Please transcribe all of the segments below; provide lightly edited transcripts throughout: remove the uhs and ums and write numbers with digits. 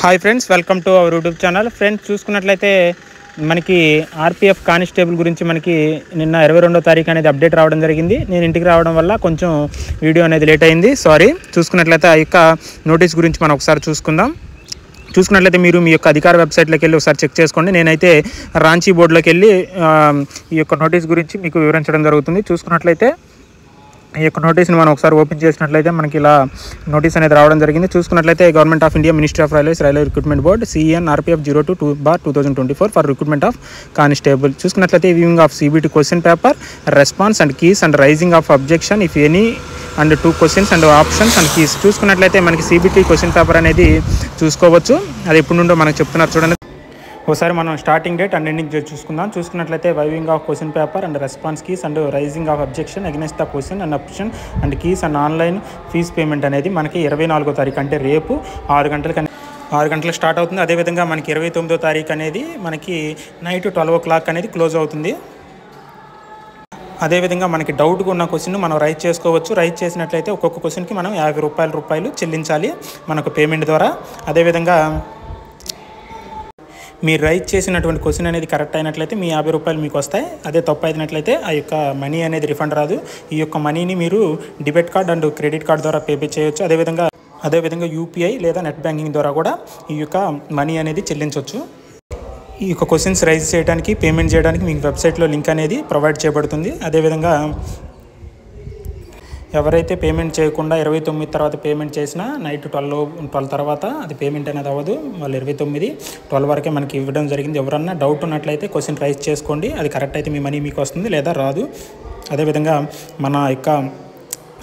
Hi friends, welcome to our YouTube channel. Friends, చూసుకున్నట్లయితే మనకి RPF constable గురించి మనకి నిన్న 22వ తారీఖు అనేది అప్డేట్ రావడం జరిగింది. నేను ఇంటికి రావడం వల్ల కొంచెం వీడియో అనేది లేట్ అయింది, సారీ. చూసుకున్నట్లయితే ఆ యొక్క నోటీస్ గురించి మనం ఒకసారి చూసుకున్నట్లయితే మీరు మీ యొక్క అధికార వెబ్సైట్లోకి వెళ్ళి ఒకసారి చెక్ చేసుకోండి. నేనైతే రాంచీ బోర్డులోకి వెళ్ళి ఈ యొక్క నోటీస్ గురించి మీకు వివరించడం జరుగుతుంది. చూసుకున్నట్లయితే ఈ యొక్క నోటీస్ని మనం ఒకసారి ఓపెన్ చేసినట్లయితే మనకి ఇలా నోటీస్ అనేది రావడం జరిగింది. చూసుకున్నట్లయితే government of India, ministry of railways, railway recruitment board, CEN RPF 02/2024 for recruitment of constable. చూసుకున్నట్లయితే viewing of CBT question paper, response and keys and raising of objection if any and 2 questions and options and keys. చూసుకున్నట్లయితే మనకి CBT question paper అనేది చూసుకోవచ్చు. అది ఎప్పుడు నుండో మనకు చెప్తున్నారు చూడండి. ఒకసారి మనం starting date and ending date చూసుకున్నట్లయితే viewing of question paper and response keys and raising of objection against the question and option and keys and online fees payment అనేది మనకి 24వ తారీఖు అంటే రేపు 6 గంటలకు స్టార్ట్ అవుతుంది. అదేవిధంగా మనకి 29వ తారీఖు అనేది మనకి నైట్ 12 o'clock అనేది క్లోజ్ అవుతుంది. అదేవిధంగా మనకి డౌట్గా ఉన్న క్వశ్చన్ మనం రైట్ చేసుకోవచ్చు. రైట్ చేసినట్లయితే ఒక్కొక్క క్వశ్చన్కి మనం 50 రూపాయలు చెల్లించాలి మనకు పేమెంట్ ద్వారా. అదేవిధంగా మీరు రైట్ చేసినటువంటి క్వశ్చన్ అనేది కరెక్ట్ అయినట్లయితే మీ 50 రూపాయలు మీకు వస్తాయి. అదే తప్పు అయినట్లయితే ఆ యొక్క మనీ అనేది రిఫండ్ రాదు. ఈ యొక్క మనీని మీరు debit card and credit card ద్వారా పే చేయవచ్చు. అదేవిధంగా UPI లేదా నెట్ బ్యాంకింగ్ ద్వారా కూడా ఈ యొక్క మనీ అనేది చెల్లించవచ్చు. ఈ యొక్క క్వశ్చన్స్ రైజ్ చేయడానికి, పేమెంట్ చేయడానికి మీకు వెబ్సైట్లో లింక్ అనేది ప్రొవైడ్ చేయబడుతుంది. అదేవిధంగా ఎవరైతే పేమెంట్ చేయకుండా 29 తర్వాత పేమెంట్ చేసినా నైట్ 12 తర్వాత అది పేమెంట్ అనేది అవ్వదు. వాళ్ళు 12 వరకే మనకి ఇవ్వడం జరిగింది. ఎవరన్నా డౌట్ ఉన్నట్లయితే క్వశ్చన్ రైజ్ చేసుకోండి. అది కరెక్ట్ అయితే మీ మనీ మీకు వస్తుంది, లేదా రాదు. అదేవిధంగా మన యొక్క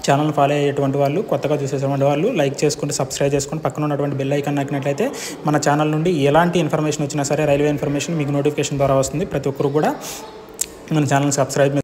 ఛానల్ని ఫాలో అయ్యేటువంటి వాళ్ళు, కొత్తగా చూసేటువంటి వాళ్ళు లైక్ చేసుకుంటే, సబ్స్క్రైబ్ చేసుకుంటే, పక్కన ఉన్నటువంటి బెల్ ఐకాన్ నొక్కినట్లయితే మన ఛానల్ నుండి ఎలాంటి ఇన్ఫర్మేషన్ వచ్చినా సరే, రైల్వే ఇన్ఫర్మేషన్ మీకు నోటిఫికేషన్ ద్వారా వస్తుంది. ప్రతి ఒక్కరు కూడా మన ఛానల్ని సబ్స్క్రైబ్